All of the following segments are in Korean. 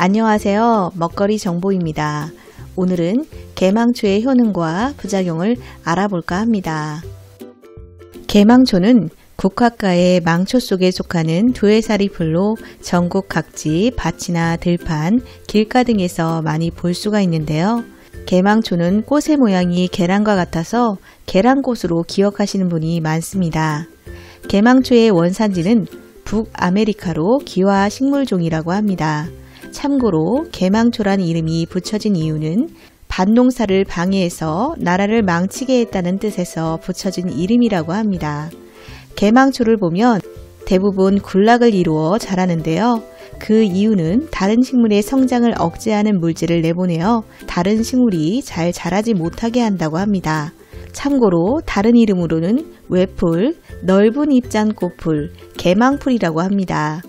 안녕하세요. 먹거리 정보입니다. 오늘은 개망초의 효능과 부작용을 알아볼까 합니다. 개망초는 국화과의 망초 속에 속하는 두해살이 풀로 전국 각지 밭이나 들판, 길가 등에서 많이 볼 수가 있는데요. 개망초는 꽃의 모양이 계란과 같아서 계란꽃으로 기억하시는 분이 많습니다. 개망초의 원산지는 북아메리카로 기화 식물종이라고 합니다. 참고로 개망초란 이름이 붙여진 이유는 밭농사를 방해해서 나라를 망치게 했다는 뜻에서 붙여진 이름이라고 합니다. 개망초를 보면 대부분 군락을 이루어 자라는데요. 그 이유는 다른 식물의 성장을 억제하는 물질을 내보내어 다른 식물이 잘 자라지 못하게 한다고 합니다. 참고로 다른 이름으로는 외풀, 넓은 잎잔 꽃풀, 개망풀이라고 합니다.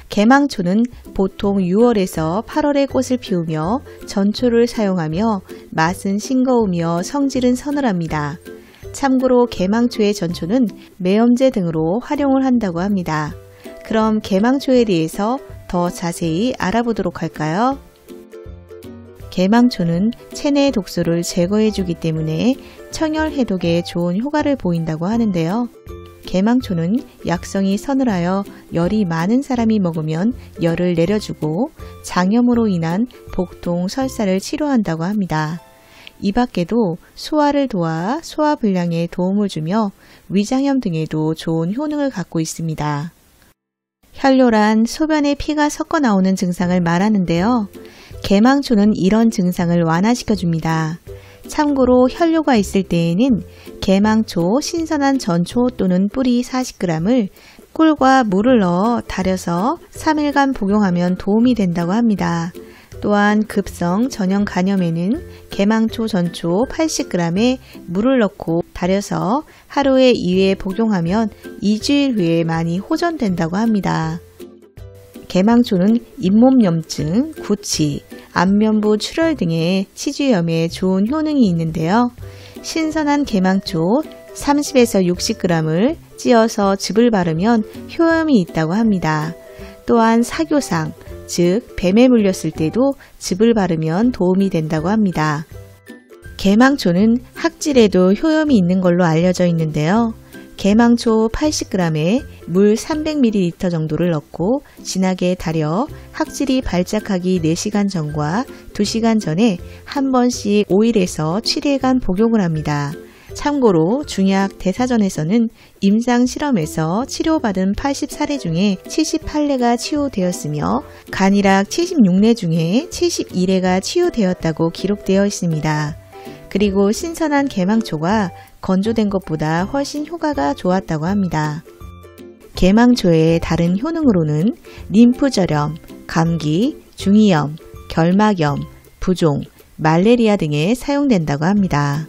개망초는 보통 6월에서 8월에 꽃을 피우며 전초를 사용하며 맛은 싱거우며 성질은 서늘합니다. 참고로 개망초의 전초는 매염제 등으로 활용을 한다고 합니다. 그럼 개망초에 대해서 더 자세히 알아보도록 할까요? 개망초는 체내 독소를 제거해 주기 때문에 청열 해독에 좋은 효과를 보인다고 하는데요. 개망초는 약성이 서늘하여 열이 많은 사람이 먹으면 열을 내려주고 장염으로 인한 복통, 설사를 치료한다고 합니다. 이 밖에도 소화를 도와 소화불량에 도움을 주며 위장염 등에도 좋은 효능을 갖고 있습니다. 혈뇨란 소변에 피가 섞어 나오는 증상을 말하는데요. 개망초는 이런 증상을 완화시켜줍니다. 참고로 혈뇨가 있을 때에는 개망초 신선한 전초 또는 뿌리 40g을 꿀과 물을 넣어 달여서 3일간 복용하면 도움이 된다고 합니다. 또한 급성 전염 간염에는 개망초 전초 80g에 물을 넣고 달여서 하루에 2회 복용하면 2주일 후에 많이 호전된다고 합니다. 개망초는 잇몸염증, 구취, 안면부 출혈 등의 치주염에 좋은 효능이 있는데요. 신선한 개망초 30에서 60g을 찧어서 즙을 바르면 효험이 있다고 합니다. 또한 사교상, 즉 뱀에 물렸을 때도 즙을 바르면 도움이 된다고 합니다. 개망초는 학질에도 효험이 있는 걸로 알려져 있는데요. 개망초 80g에 물 300ml 정도를 넣고 진하게 달여 학질이 발작하기 4시간 전과 2시간 전에 한 번씩 5일에서 7일간 복용을 합니다. 참고로 중약 대사전에서는 임상 실험에서 치료받은 80사례 중에 78례가 치유되었으며 간이락 76례 중에 71회가 치유되었다고 기록되어 있습니다. 그리고 신선한 개망초가 건조된 것보다 훨씬 효과가 좋았다고 합니다. 개망초의 다른 효능으로는 림프절염, 감기, 중이염, 결막염, 부종, 말레리아 등에 사용된다고 합니다.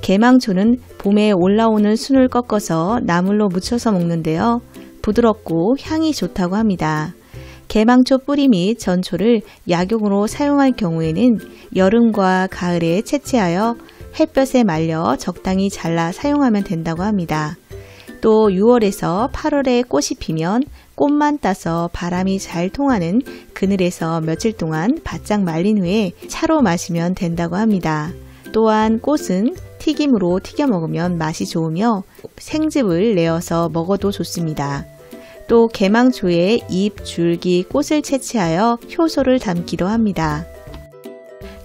개망초는 봄에 올라오는 순을 꺾어서 나물로 무쳐서 먹는데요. 부드럽고 향이 좋다고 합니다. 개망초 뿌리 및 전초를 약용으로 사용할 경우에는 여름과 가을에 채취하여 햇볕에 말려 적당히 잘라 사용하면 된다고 합니다. 또 6월에서 8월에 꽃이 피면 꽃만 따서 바람이 잘 통하는 그늘에서 며칠 동안 바짝 말린 후에 차로 마시면 된다고 합니다. 또한 꽃은 튀김으로 튀겨 먹으면 맛이 좋으며 생즙을 내어서 먹어도 좋습니다. 또 개망초의 잎, 줄기, 꽃을 채취하여 효소를 담기도 합니다.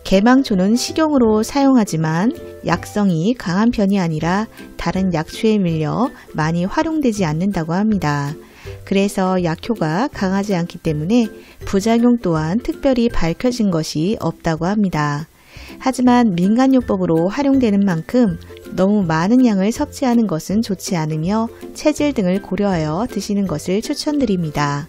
개망초는 식용으로 사용하지만 약성이 강한 편이 아니라 다른 약초에 밀려 많이 활용되지 않는다고 합니다. 그래서 약효가 강하지 않기 때문에 부작용 또한 특별히 밝혀진 것이 없다고 합니다. 하지만 민간요법으로 활용되는 만큼 너무 많은 양을 섭취하는 것은 좋지 않으며 체질 등을 고려하여 드시는 것을 추천드립니다.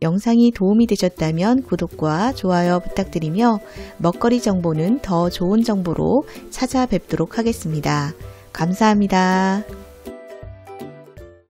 영상이 도움이 되셨다면 구독과 좋아요 부탁드리며 먹거리 정보는 더 좋은 정보로 찾아뵙도록 하겠습니다. 감사합니다.